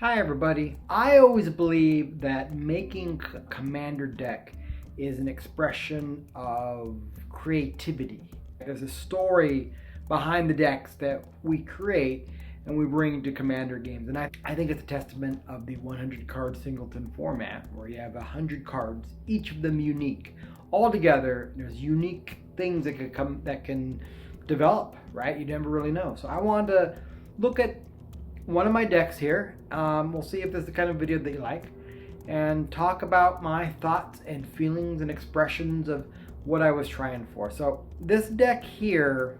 Hi everybody. I always believe that making a commander deck is an expression of creativity. There's a story behind the decks that we create and we bring to commander games. And I think it's a testament of the 100 card singleton format where you have 100 cards, each of them unique. All together, there's unique things that can develop, right? You never really know. So I wanted to look at one of my decks here. We'll see if this is the kind of video that you like, and talk about my thoughts and feelings and expressions of what I was trying for. So this deck here,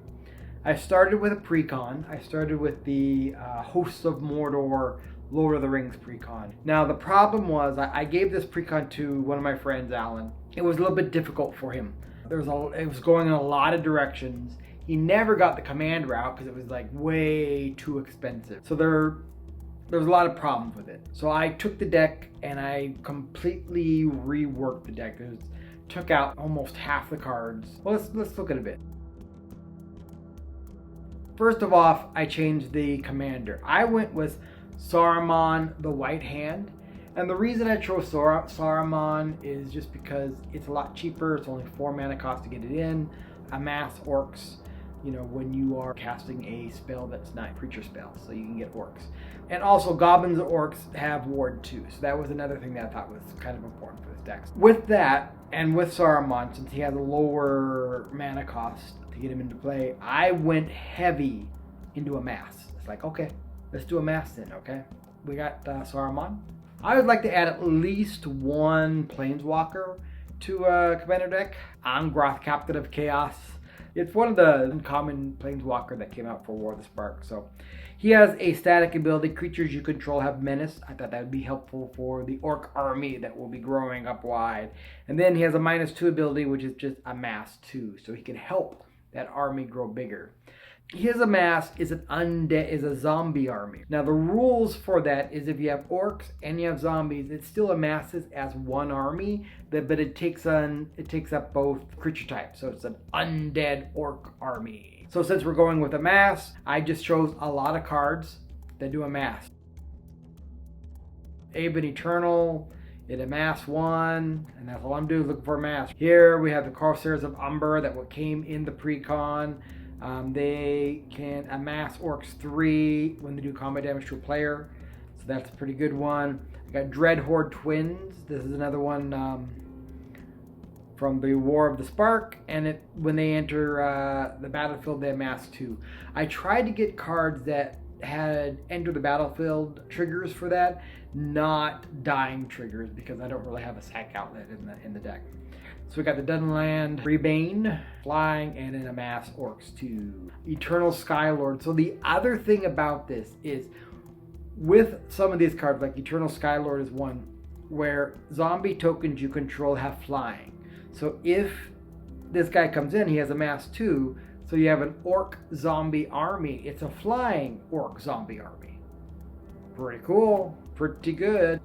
I started with a Precon. I started with the Hordes of Mordor, Lord of the Rings Precon. Now the problem was I gave this Precon to one of my friends, Alan. It was a little bit difficult for him. It was going in a lot of directions. He never got the command route because it was like way too expensive. So there was a lot of problems with it. So I took the deck and I completely reworked the deck. Took out almost half the cards. Well, let's look at a bit. First of all, I changed the commander. I went with Saruman the White Hand. And the reason I chose Saruman is just because it's a lot cheaper. It's only 4 mana cost to get it in. Amass orcs, when you are casting a spell that's not a creature spell, so you can get orcs. And also goblins and orcs have ward too, so that was another thing that I thought was kind of important for this deck. With that, and with Saruman, since he has a lower mana cost to get him into play, I went heavy into Amass. It's like, okay, let's do Amass then, okay? We got Saruman. I would like to add at least one Planeswalker to a commander deck. Angrath, Captain of Chaos. It's one of the uncommon Planeswalker that came out for War of the Spark. So he has a static ability. Creatures you control have menace. I thought that would be helpful for the orc army that will be growing up wide. And then he has a -2 ability, which is just Amass 2. So he can help that army grow bigger. His Amass is a zombie army. Now the rules for that is if you have orcs and you have zombies, it still amasses as one army, but it takes up both creature types. So it's an undead orc army. So since we're going with Amass, I just chose a lot of cards that do Amass. Aben Eternal, it Amass 1, and that's all I'm doing is looking for Amass. Here we have the Corsairs of Umber that came in the Precon. They can amass orcs 3 when they do combat damage to a player. So that's a pretty good one. I got Dread Horde Twins. This is another one from the War of the Spark. And when they enter the battlefield, they amass 2. I tried to get cards that had enter the battlefield triggers for that, not dying triggers, because I don't really have a sack outlet in the deck. So we got the Dunland Rebane, flying, and an Amass Orcs 2. Eternal Skylord. So the other thing about this is, with some of these cards, like Eternal Skylord is one, where zombie tokens you control have flying. So if this guy comes in, he has Amass 2, so you have an orc zombie army. It's a flying orc zombie army. Pretty cool. Pretty good.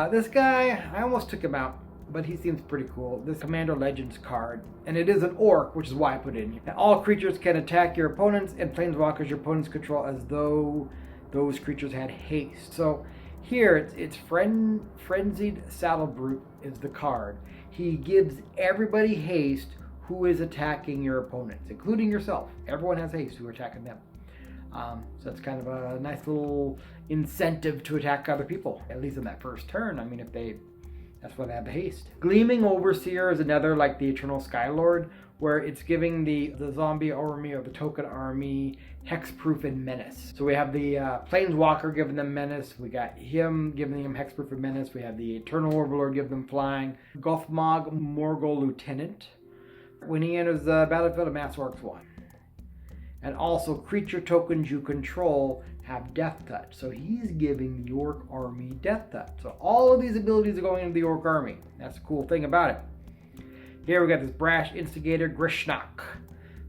This guy, I almost took him out, but he seems pretty cool. This Commander Legends card, and it is an orc, which is why I put it in here. And all creatures can attack your opponents and planeswalkers your opponents control as though those creatures had haste. So here it's Frenzied Saddlebrute is the card. He gives everybody haste who is attacking your opponents, including yourself. Everyone has haste who are attacking them. So it's kind of a nice little incentive to attack other people, at least in that first turn. I mean, that's why they have the haste. Gleaming Overseer is another, like the Eternal Skylord, where it's giving the zombie army or the token army hexproof and menace. So we have the Planeswalker giving them menace. We got him giving them hexproof and menace. We have the Eternal Overlord giving them flying. Gothmog Morgul Lieutenant. When he enters the battlefield, Amass Orcs 1. And also creature tokens you control have Death Touch. So he's giving the Orc army Death Touch. So all of these abilities are going into the Orc army. That's the cool thing about it. Here we got this Brash Instigator Grishnak.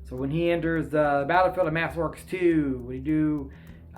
So when he enters the battlefield, Amass Orcs 2. When you do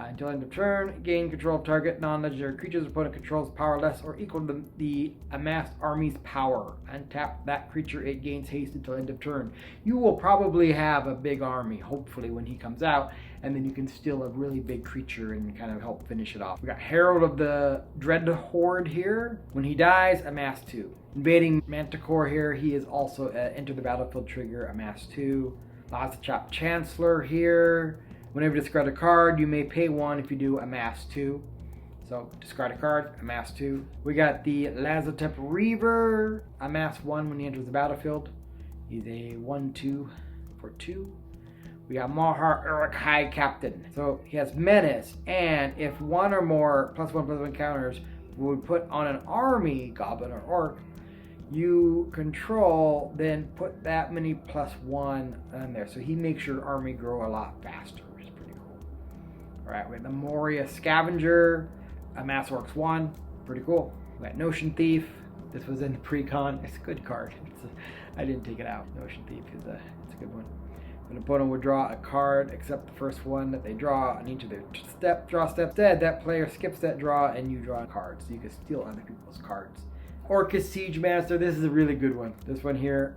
Until end of turn, gain control of target non-legendary creatures opponent controls power less or equal to the amassed army's power. Untap that creature, it gains haste until end of turn. You will probably have a big army, hopefully, when he comes out, and then you can steal a really big creature and kind of help finish it off. We got Herald of the Dread Horde here. When he dies, amass 2. Invading Manticore here, he is also enter the battlefield trigger, amass 2. Lots of Chop Chancellor here. Whenever you discard a card, you may pay 1. If you do, amass 2. So discard a card, amass 2. We got the Lazotep Reaver, amass 1 when he enters the battlefield. He's a 1/2 for 2. We got Mahar Uruk High Captain. So he has Menace, and if one or more +1/+1 counters would put on an army, goblin or orc, you control, then put that many +1 in there. So he makes your army grow a lot faster, which is pretty cool. Alright, we have the Moria Scavenger, amass orcs 1, pretty cool. We got Notion Thief. This was in the Precon. It's a good card. I didn't take it out. Notion Thief is it's a good one. An opponent would draw a card except the first one that they draw on each of their draw steps. Instead, that player skips that draw and you draw a card. So you can steal other people's cards. Orcus Siege Master, this is a really good one. This one here,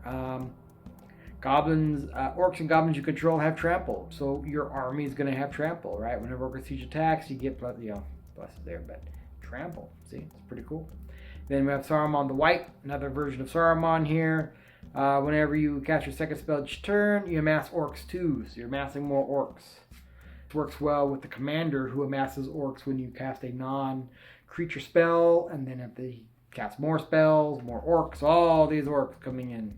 goblins, orcs and goblins you control have trample. So your army is going to have trample, right? Whenever Orcus Siege attacks, you get plus there, but trample. See, it's pretty cool. Then we have Saruman the White, another version of Saruman here. Whenever you cast your second spell each turn, you amass orcs 2, so you're amassing more orcs. This works well with the commander who amasses orcs when you cast a non-creature spell, and then if they cast more spells, more orcs, all these orcs coming in.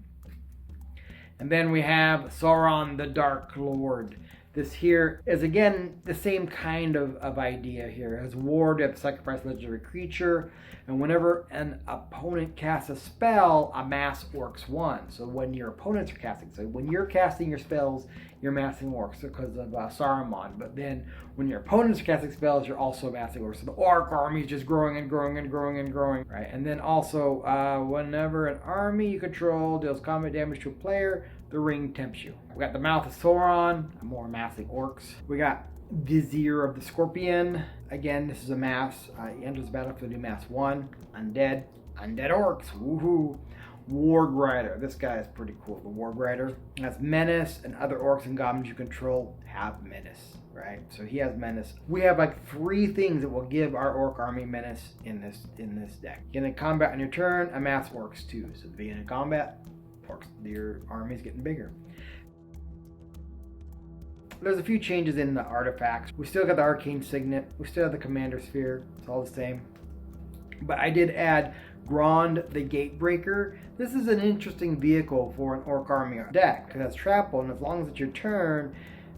And then we have Sauron the Dark Lord. This here is again the same kind of idea here. As ward, you have to sacrifice a legendary creature, and whenever an opponent casts a spell, amass orcs 1. So when your opponents are casting, so when you're casting your spells, you're amassing orcs because of Saruman. But then when your opponents are casting spells, you're also amassing orcs. So the orc army is just growing and growing and growing and growing, right? And then also, whenever an army you control deals combat damage to a player, the ring tempts you. We got the Mouth of Sauron, more amassing orcs. We got Vizier of the Scorpion. Again, this is a mass. He enters the battlefield, you mass 1. Undead orcs. Woohoo! Warg Rider. This guy is pretty cool. The Warg Rider has Menace, and other orcs and goblins you control have Menace, right? So he has Menace. We have like 3 things that will give our orc army Menace in this deck. Get in combat on your turn, amass orcs 2. So at the beginning of combat, orcs, your army's getting bigger. There's a few changes in the artifacts. We still got the Arcane Signet. We still have the Commander Sphere. It's all the same. But I did add Grond the Gatebreaker. This is an interesting vehicle for an orc army deck because it's trample, and as long as it's your turn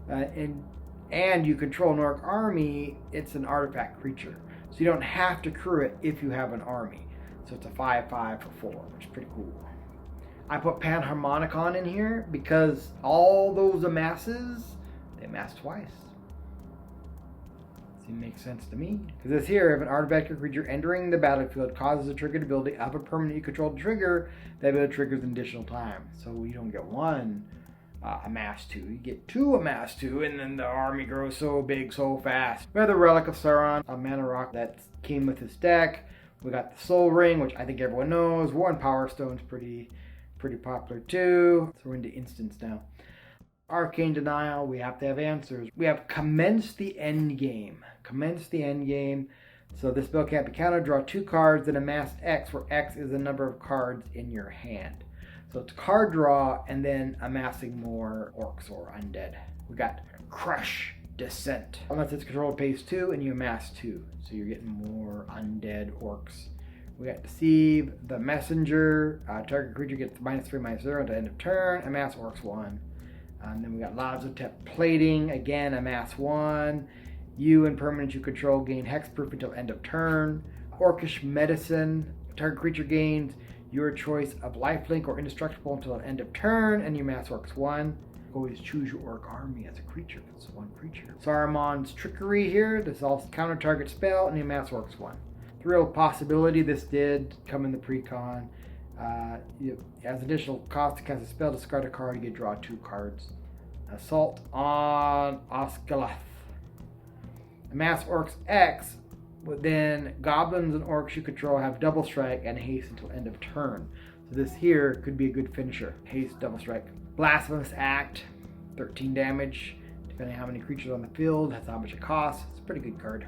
and you control an orc army, it's an artifact creature. So you don't have to crew it if you have an army. So it's a 5/5 for 4, which is pretty cool. I put Panharmonicon in here because all those amasses, they amass twice. It makes sense to me. Because this here, if an artifact or creature entering the battlefield causes a triggered ability of a permanent you control to trigger, that ability triggers an additional time. So you don't get 1 amass 2, you get 2 amass 2, and then the army grows so big so fast. We have the Relic of Sauron, a mana rock that came with this deck. We got the Soul Ring, which I think everyone knows. War and Power Stone's pretty popular too. So we're into instants now. Arcane Denial, we have to have answers. We have Commence the End Game. Commence the End Game. So this spell can't be countered. Draw 2 cards, then amass X, where X is the number of cards in your hand. So it's card draw, and then amassing more orcs or undead. We got Crush Descent. Unless it's controlled pays 2, and you amass 2. So you're getting more undead orcs. We got Deceive the Messenger. Target creature gets -3/-0 at the end of turn. Amass orcs 1. And then we got Lazotep Plating. Again, amass 1. You and permanents you control gain hexproof until end of turn. Orcish Medicine. Target creature gains your choice of lifelink or indestructible until the end of turn, and you amass orcs 1. Always choose your orc army as a creature. It's 1 creature. Saruman's Trickery here. This is also counter target spell, and you amass orcs 1. Thrill Possibility. This did come in the Precon. As additional cost to cast a spell, discard a card, you get draw 2 cards. Assault on Osgiliath. Amass Orcs X, but then goblins and orcs you control have double strike and haste until end of turn. So this here could be a good finisher. Haste, double strike. Blasphemous Act, 13 damage. Depending on how many creatures on the field, that's how much it costs. It's a pretty good card.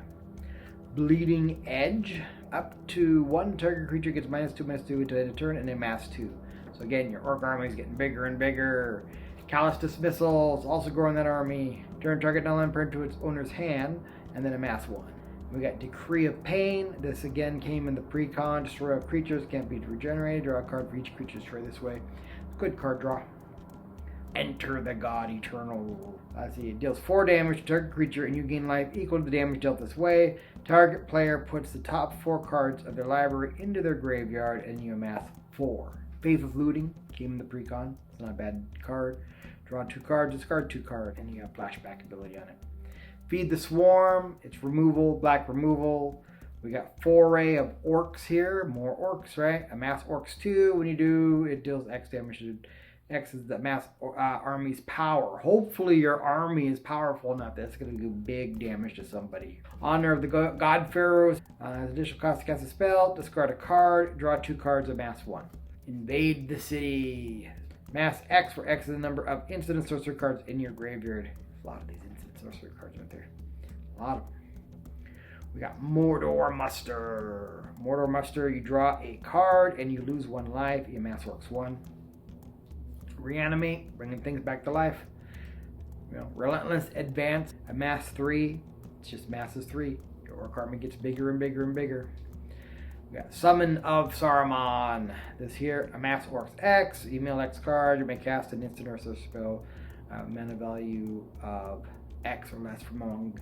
Bleeding Edge, up to one target creature gets -2/-2 until end of turn and then mass 2. So again, your orc army is getting bigger and bigger. Callous Dismissal is also growing that army. Turn target non-land permanent to its owner's hand and then amass 1. We got Decree of Pain. This again came in the Precon. Destroy all creatures, can't be regenerated. Draw a card for each creature destroyed this way. Good card draw. Enter the God Eternal. Let's see, it deals 4 damage to target creature and you gain life equal to the damage dealt this way. Target player puts the top 4 cards of their library into their graveyard and you amass 4. Faithless Looting came in the Precon. It's not a bad card. Draw 2 cards, discard 2 cards, and you got flashback ability on it. Feed the Swarm, it's removal, black removal. We got Foray of Orcs here, more orcs, right? Amass Orcs 2, when you do, it deals X damage. X is the mass army's power. Hopefully your army is powerful enough that it's going to do big damage to somebody. Honor of the God Pharaohs, additional cost to cast a spell, discard a card, draw 2 cards, amass 1. Invade the city. Mass X, where X is the number of instant and sorcery cards in your graveyard. A lot of these instant sorcery cards right there. A lot of them. We got Mordor Muster. Mordor Muster, you draw a card and you lose 1 life. You amass Orcs 1. Reanimate, bringing things back to life. Relentless Advance, amass 3. It's just masses 3. Your orc army gets bigger and bigger and bigger. We got Summon of Saruman. This here, amass Orcs X, email X card. You may cast an instant or sorcery spell, mana value of X or less from among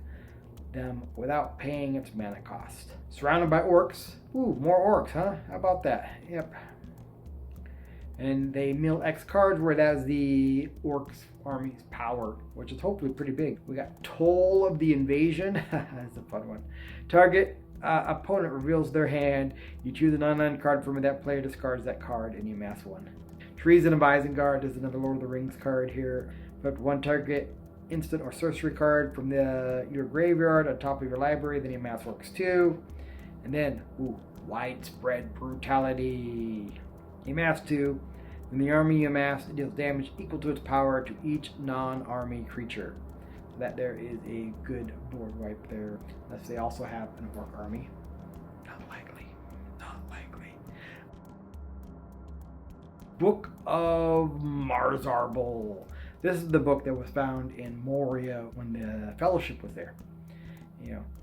them without paying its mana cost. Surrounded by orcs. Ooh, more orcs, huh? How about that? Yep. And they mill X cards where that's the orcs army's power, which is hopefully pretty big. We got Toll of the Invasion. That's a fun one. Target opponent reveals their hand. You choose an non-land card from it. That player discards that card and you amass 1. Treason of Isengard is another Lord of the Rings card here. Put 1 target instant or sorcery card from your graveyard on top of your library. Then you amass Orcs 2. And then, Widespread Brutality. You amass 2. In the army you amass, it deals damage equal to its power to each non-army creature. So that there is a good board wipe there. Unless they also have an orc army. Not likely. Not likely. Book of Marzarbul. This is the book that was found in Moria when the Fellowship was there.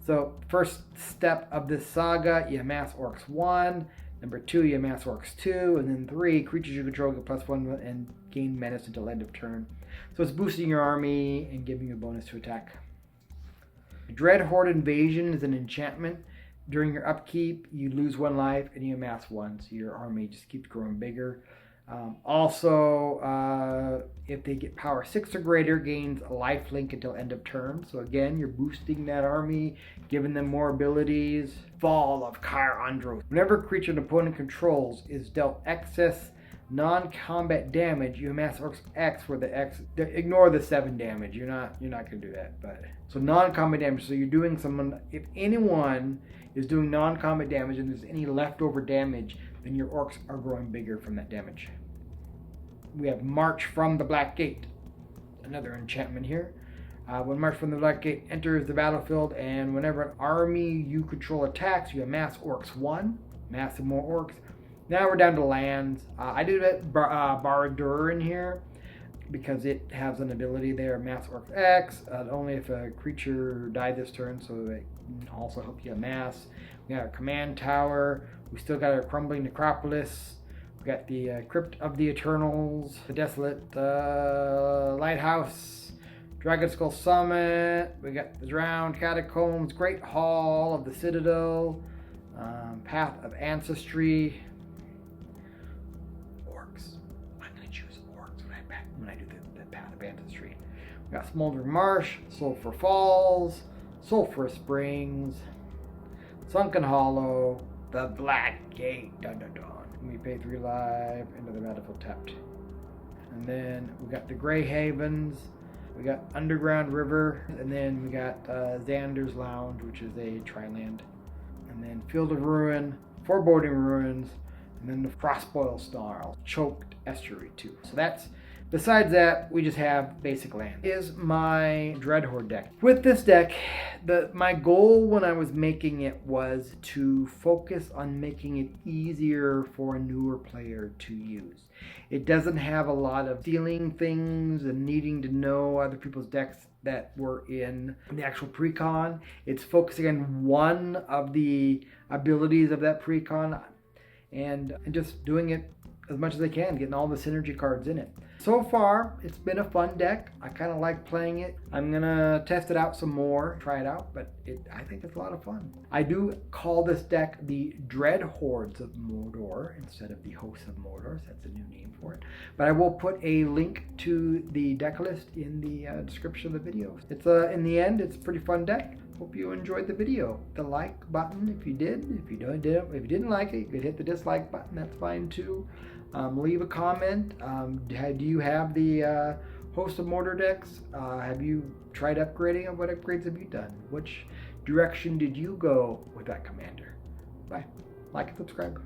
So first step of this saga, you amass Orcs 1. Number 2, you amass Orcs 2, and then 3, creatures you control get +1 and gain menace until end of turn. So it's boosting your army and giving you a bonus to attack. Dread Horde Invasion is an enchantment. During your upkeep, you lose 1 life and you amass 1, so your army just keeps growing bigger. If they get power 6 or greater, gains a life link until end of turn. So again, you're boosting that army, giving them more abilities. Fall of Kair Andros. Whenever a creature an opponent controls is dealt excess non-combat damage, you amass Orcs X, where the X, ignore the 7 damage. You're not gonna do that. But so non-combat damage. So you're doing if anyone is doing non-combat damage and there's any leftover damage, then your orcs are growing bigger from that damage. We have March from the Black Gate, another enchantment here. When March from the Black Gate enters the battlefield, and whenever an army you control attacks, you amass Orcs 1, amass some more orcs. Now we're down to lands. I did Barad-dûr in here because it has an ability there, amass Orcs X, only if a creature died this turn, so it can also help you amass. We got our command tower. We still got our crumbling necropolis. We got the Crypt of the Eternals, the Desolate Lighthouse, Dragon Skull Summit. We got the Drowned Catacombs, Great Hall of the Citadel, Path of Ancestry. Orcs. I'm going to choose orcs when I do the Path of Ancestry. We got Smoldering Marsh, Sulphur Falls, Sulphur Springs, Sunken Hollow, the Black Gate. Dun dun dun. We pay 3 life into the battlefield tapped. And then we got the Grey Havens, We got Underground River, and then we got Xander's Lounge, which is a tri-land. And then Field of Ruin, Foreboding Ruins, and then the Frostboil Snarl, Choked Estuary 2. So that's, besides that, we just have basic land. Is my Dread Horde deck. With this deck, my goal when I was making it was to focus on making it easier for a newer player to use. It doesn't have a lot of stealing things and needing to know other people's decks that were in the actual precon. It's focusing on one of the abilities of that precon and just doing it as much as I can, getting all the synergy cards in it. So far, it's been a fun deck. I kind of like playing it. I'm gonna test it out some more, try it out, but I think it's a lot of fun. I do call this deck the Dread Hordes of Mordor instead of the Hosts of Mordor. So that's a new name for it. But I will put a link to the deck list in the description of the video. It's in the end, it's a pretty fun deck. Hope you enjoyed the video. The like button if you did. If you didn't like it, you could hit the dislike button. That's fine too. Leave a comment. Do you have the Host of Morder decks? Have you tried upgrading them? What upgrades have you done? Which direction did you go with that commander? Bye. Like and subscribe.